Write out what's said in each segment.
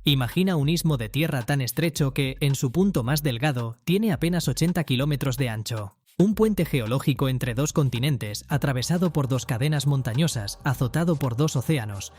Imagina un istmo de tierra tan estrecho que, en su punto más delgado, tiene apenas 80 kilómetros de ancho. Un puente geológico entre dos continentes, atravesado por dos cadenas montañosas, azotado por dos océanos,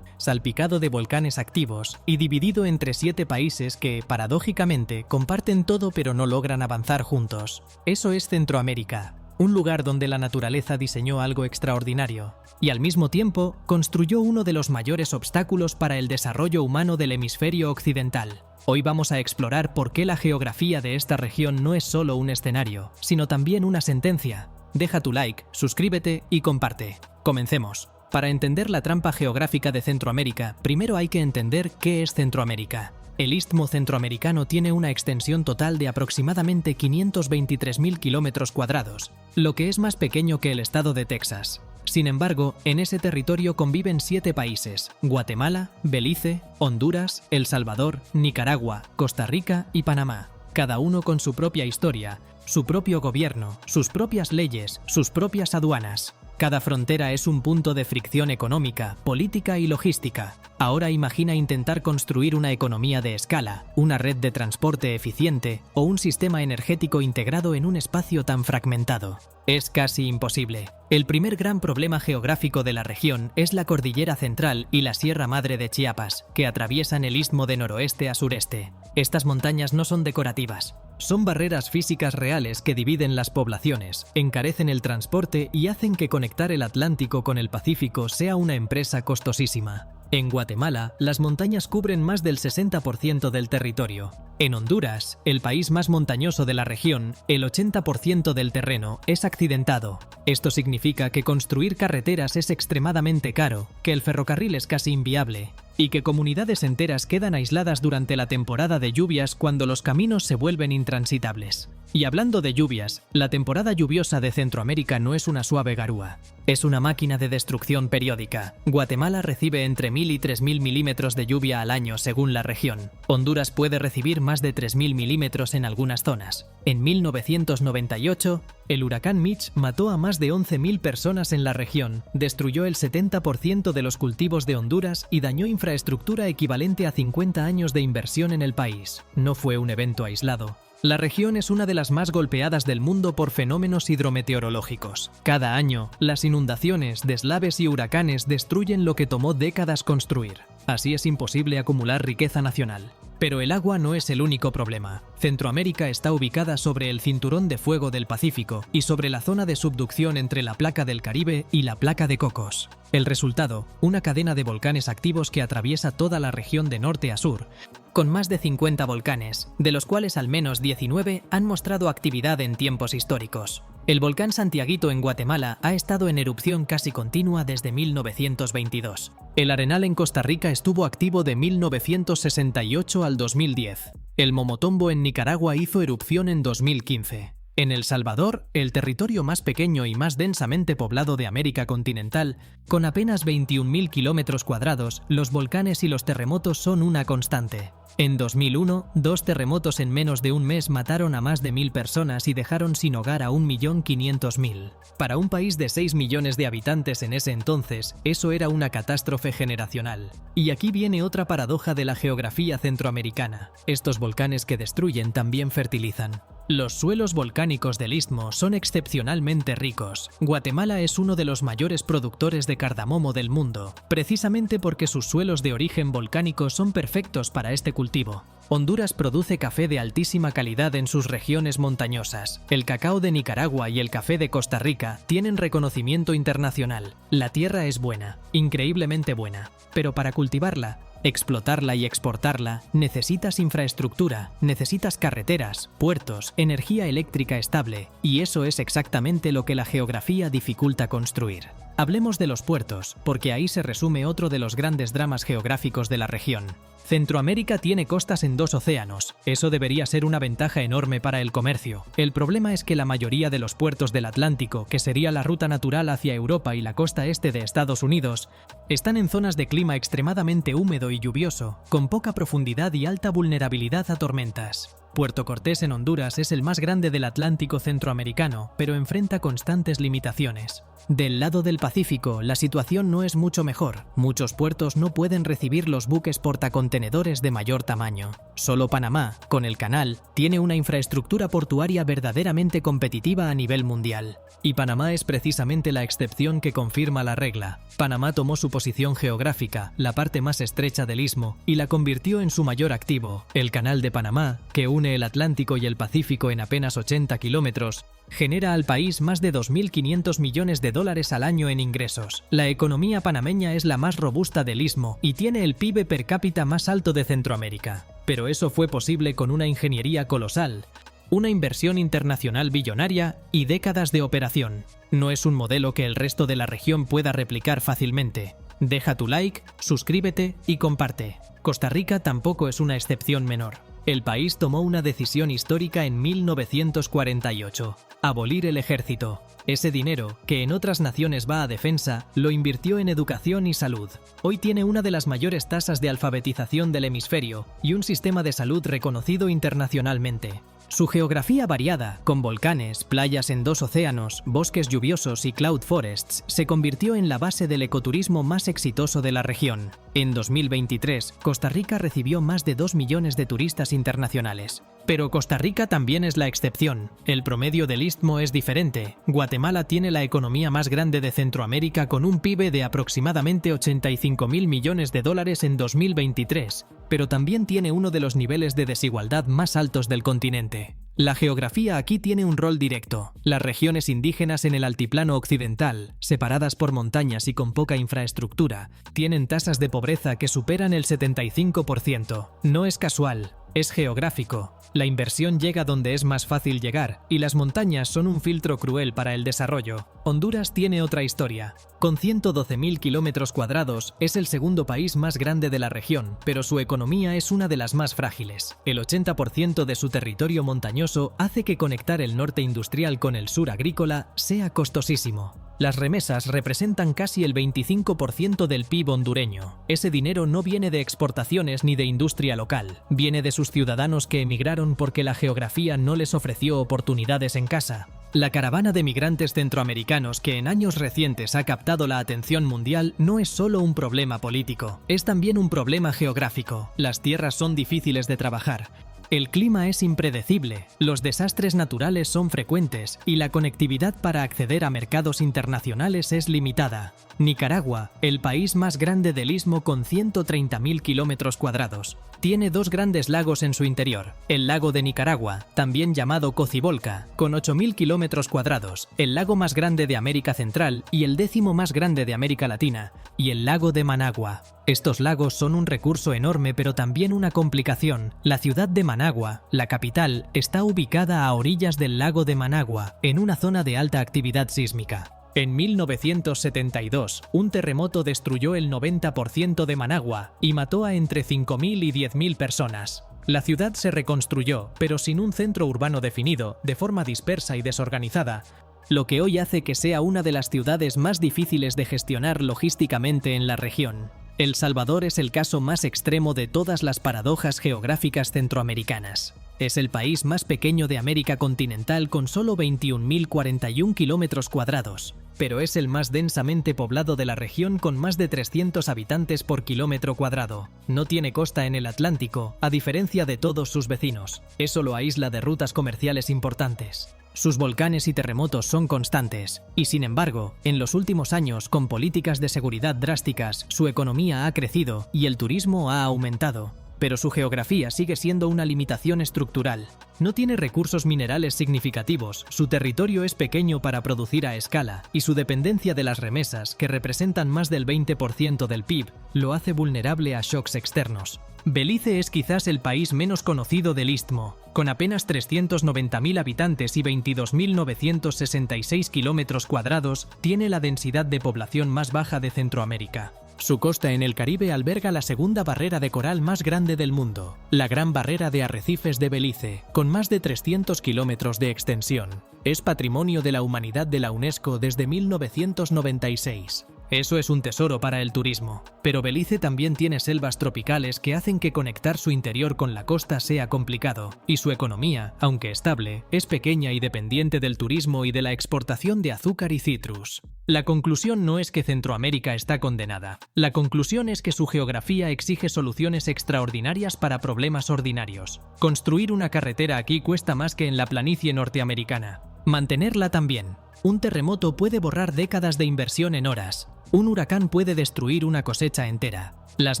salpicado de volcanes activos y dividido entre 7 países que, paradójicamente, comparten todo pero no logran avanzar juntos. Eso es Centroamérica, un lugar donde la naturaleza diseñó algo extraordinario y al mismo tiempo construyó uno de los mayores obstáculos para el desarrollo humano del hemisferio occidental. Hoy vamos a explorar por qué la geografía de esta región no es solo un escenario, sino también una sentencia. Deja tu like, suscríbete y comparte. Comencemos. Para entender la trampa geográfica de Centroamérica, primero hay que entender qué es Centroamérica. El istmo centroamericano tiene una extensión total de aproximadamente 523.000 kilómetros cuadrados, lo que es más pequeño que el estado de Texas. Sin embargo, en ese territorio conviven 7 países: Guatemala, Belice, Honduras, El Salvador, Nicaragua, Costa Rica y Panamá, cada uno con su propia historia, su propio gobierno, sus propias leyes, sus propias aduanas. Cada frontera es un punto de fricción económica, política y logística. Ahora imagina intentar construir una economía de escala, una red de transporte eficiente o un sistema energético integrado en un espacio tan fragmentado. Es casi imposible. El primer gran problema geográfico de la región es la Cordillera Central y la Sierra Madre de Chiapas, que atraviesan el istmo de noroeste a sureste. Estas montañas no son decorativas. Son barreras físicas reales que dividen las poblaciones, encarecen el transporte y hacen que conectar el Atlántico con el Pacífico sea una empresa costosísima. En Guatemala, las montañas cubren más del 60% del territorio. En Honduras, el país más montañoso de la región, el 80% del terreno es accidentado. Esto significa que construir carreteras es extremadamente caro, que el ferrocarril es casi inviable y que comunidades enteras quedan aisladas durante la temporada de lluvias cuando los caminos se vuelven intransitables. Y hablando de lluvias, la temporada lluviosa de Centroamérica no es una suave garúa. Es una máquina de destrucción periódica. Guatemala recibe entre 1.000 y 3.000 milímetros de lluvia al año según la región. Honduras puede recibir más de 3.000 milímetros en algunas zonas. En 1998, el huracán Mitch mató a más de 11.000 personas en la región, destruyó el 70% de los cultivos de Honduras y dañó infraestructura equivalente a 50 años de inversión en el país. No fue un evento aislado. La región es una de las más golpeadas del mundo por fenómenos hidrometeorológicos. Cada año, las inundaciones, deslaves y huracanes destruyen lo que tomó décadas construir. Así es imposible acumular riqueza nacional. Pero el agua no es el único problema. Centroamérica está ubicada sobre el cinturón de fuego del Pacífico y sobre la zona de subducción entre la placa del Caribe y la placa de Cocos. El resultado, una cadena de volcanes activos que atraviesa toda la región de norte a sur, con más de 50 volcanes, de los cuales al menos 19 han mostrado actividad en tiempos históricos. El volcán Santiaguito en Guatemala ha estado en erupción casi continua desde 1922. El Arenal en Costa Rica estuvo activo de 1968 al 2010. El Momotombo en Nicaragua hizo erupción en 2015. En El Salvador, el territorio más pequeño y más densamente poblado de América continental, con apenas 21.000 kilómetros cuadrados, los volcanes y los terremotos son una constante. En 2001, 2 terremotos en menos de un mes mataron a más de 1.000 personas y dejaron sin hogar a 1.500.000. Para un país de 6 millones de habitantes en ese entonces, eso era una catástrofe generacional. Y aquí viene otra paradoja de la geografía centroamericana. Estos volcanes que destruyen también fertilizan. Los suelos volcánicos del istmo son excepcionalmente ricos. Guatemala es uno de los mayores productores de cardamomo del mundo, precisamente porque sus suelos de origen volcánico son perfectos para este cultivo. Honduras produce café de altísima calidad en sus regiones montañosas. El cacao de Nicaragua y el café de Costa Rica tienen reconocimiento internacional. La tierra es buena, increíblemente buena, pero para cultivarla, explotarla y exportarla, necesitas infraestructura, necesitas carreteras, puertos, energía eléctrica estable, y eso es exactamente lo que la geografía dificulta construir. Hablemos de los puertos, porque ahí se resume otro de los grandes dramas geográficos de la región. Centroamérica tiene costas en 2 océanos. Eso debería ser una ventaja enorme para el comercio. El problema es que la mayoría de los puertos del Atlántico, que sería la ruta natural hacia Europa y la costa este de Estados Unidos, están en zonas de clima extremadamente húmedo y lluvioso, con poca profundidad y alta vulnerabilidad a tormentas. Puerto Cortés en Honduras es el más grande del Atlántico centroamericano, pero enfrenta constantes limitaciones. Del lado del Pacífico, la situación no es mucho mejor. Muchos puertos no pueden recibir los buques portacontenedores de mayor tamaño. Solo Panamá, con el canal, tiene una infraestructura portuaria verdaderamente competitiva a nivel mundial. Y Panamá es precisamente la excepción que confirma la regla. Panamá tomó su posición geográfica, la parte más estrecha del istmo, y la convirtió en su mayor activo. El Canal de Panamá, que une el Atlántico y el Pacífico en apenas 80 kilómetros, genera al país más de 2.500 millones de dólares al año en ingresos. La economía panameña es la más robusta del istmo y tiene el PIB per cápita más alto de Centroamérica. Pero eso fue posible con una ingeniería colosal, una inversión internacional billonaria y décadas de operación. No es un modelo que el resto de la región pueda replicar fácilmente. Deja tu like, suscríbete y comparte. Costa Rica tampoco es una excepción menor. El país tomó una decisión histórica en 1948: abolir el ejército. Ese dinero, que en otras naciones va a defensa, lo invirtió en educación y salud. Hoy tiene una de las mayores tasas de alfabetización del hemisferio y un sistema de salud reconocido internacionalmente. Su geografía variada, con volcanes, playas en 2 océanos, bosques lluviosos y cloud forests, se convirtió en la base del ecoturismo más exitoso de la región. En 2023, Costa Rica recibió más de 2 millones de turistas internacionales. Pero Costa Rica también es la excepción. El promedio del istmo es diferente. Guatemala tiene la economía más grande de Centroamérica con un PIB de aproximadamente 85.000 millones de dólares en 2023, pero también tiene uno de los niveles de desigualdad más altos del continente. La geografía aquí tiene un rol directo. Las regiones indígenas en el altiplano occidental, separadas por montañas y con poca infraestructura, tienen tasas de pobreza que superan el 75%. No es casual, es geográfico. La inversión llega donde es más fácil llegar, y las montañas son un filtro cruel para el desarrollo. Honduras tiene otra historia. Con 112.000 kilómetros cuadrados, es el segundo país más grande de la región, pero su economía es una de las más frágiles. El 80% de su territorio montañoso hace que conectar el norte industrial con el sur agrícola sea costosísimo. Las remesas representan casi el 25% del PIB hondureño. Ese dinero no viene de exportaciones ni de industria local, viene de sus ciudadanos que emigraron porque la geografía no les ofreció oportunidades en casa. La caravana de migrantes centroamericanos que en años recientes ha captado la atención mundial no es solo un problema político, es también un problema geográfico. Las tierras son difíciles de trabajar. El clima es impredecible, los desastres naturales son frecuentes y la conectividad para acceder a mercados internacionales es limitada. Nicaragua, el país más grande del istmo con 130.000 kilómetros cuadrados, tiene 2 grandes lagos en su interior. El lago de Nicaragua, también llamado Cocibolca, con 8.000 kilómetros cuadrados, el lago más grande de América Central y el 10º más grande de América Latina, y el lago de Managua. Estos lagos son un recurso enorme pero también una complicación. La ciudad de Managua, la capital, está ubicada a orillas del lago de Managua, en una zona de alta actividad sísmica. En 1972, un terremoto destruyó el 90% de Managua y mató a entre 5.000 y 10.000 personas. La ciudad se reconstruyó, pero sin un centro urbano definido, de forma dispersa y desorganizada, lo que hoy hace que sea una de las ciudades más difíciles de gestionar logísticamente en la región. El Salvador es el caso más extremo de todas las paradojas geográficas centroamericanas. Es el país más pequeño de América continental con solo 21.041 kilómetros cuadrados, pero es el más densamente poblado de la región con más de 300 habitantes por kilómetro cuadrado. No tiene costa en el Atlántico, a diferencia de todos sus vecinos. Eso lo aísla de rutas comerciales importantes. Sus volcanes y terremotos son constantes, y sin embargo, en los últimos años, con políticas de seguridad drásticas, su economía ha crecido y el turismo ha aumentado. Pero su geografía sigue siendo una limitación estructural. No tiene recursos minerales significativos, su territorio es pequeño para producir a escala, y su dependencia de las remesas, que representan más del 20% del PIB, lo hace vulnerable a shocks externos. Belice es quizás el país menos conocido del istmo. Con apenas 390.000 habitantes y 22.966 kilómetros cuadrados, tiene la densidad de población más baja de Centroamérica. Su costa en el Caribe alberga la segunda barrera de coral más grande del mundo, la Gran Barrera de Arrecifes de Belice, con más de 300 kilómetros de extensión. Es Patrimonio de la Humanidad de la UNESCO desde 1996. Eso es un tesoro para el turismo. Pero Belice también tiene selvas tropicales que hacen que conectar su interior con la costa sea complicado, y su economía, aunque estable, es pequeña y dependiente del turismo y de la exportación de azúcar y citrus. La conclusión no es que Centroamérica está condenada. La conclusión es que su geografía exige soluciones extraordinarias para problemas ordinarios. Construir una carretera aquí cuesta más que en la planicie norteamericana. Mantenerla también. Un terremoto puede borrar décadas de inversión en horas. Un huracán puede destruir una cosecha entera. Las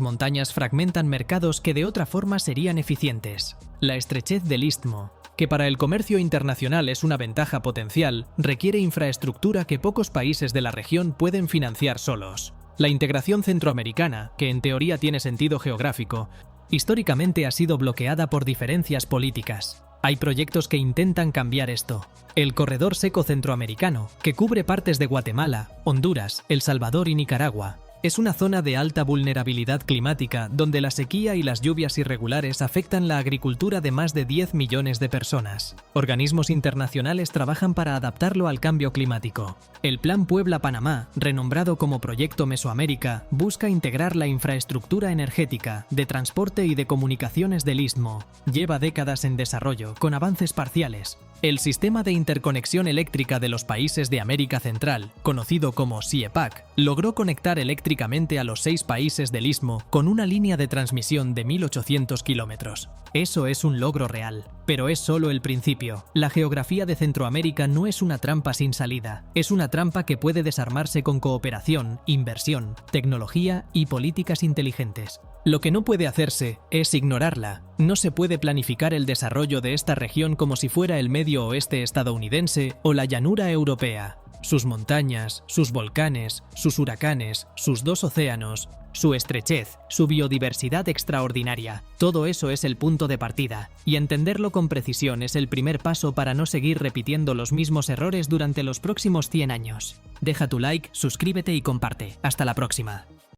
montañas fragmentan mercados que de otra forma serían eficientes. La estrechez del istmo, que para el comercio internacional es una ventaja potencial, requiere infraestructura que pocos países de la región pueden financiar solos. La integración centroamericana, que en teoría tiene sentido geográfico, históricamente ha sido bloqueada por diferencias políticas. Hay proyectos que intentan cambiar esto. El Corredor Seco Centroamericano, que cubre partes de Guatemala, Honduras, El Salvador y Nicaragua, es una zona de alta vulnerabilidad climática donde la sequía y las lluvias irregulares afectan la agricultura de más de 10 millones de personas. Organismos internacionales trabajan para adaptarlo al cambio climático. El Plan Puebla-Panamá, renombrado como Proyecto Mesoamérica, busca integrar la infraestructura energética, de transporte y de comunicaciones del istmo. Lleva décadas en desarrollo, con avances parciales. El Sistema de Interconexión Eléctrica de los Países de América Central, conocido como CIEPAC, logró conectar eléctricamente a los 6 países del Istmo con una línea de transmisión de 1.800 kilómetros. Eso es un logro real, pero es solo el principio. La geografía de Centroamérica no es una trampa sin salida, es una trampa que puede desarmarse con cooperación, inversión, tecnología y políticas inteligentes. Lo que no puede hacerse es ignorarla. No se puede planificar el desarrollo de esta región como si fuera el medio oeste estadounidense o la llanura europea. Sus montañas, sus volcanes, sus huracanes, sus 2 océanos, su estrechez, su biodiversidad extraordinaria. Todo eso es el punto de partida, y entenderlo con precisión es el primer paso para no seguir repitiendo los mismos errores durante los próximos 100 años. Deja tu like, suscríbete y comparte. Hasta la próxima.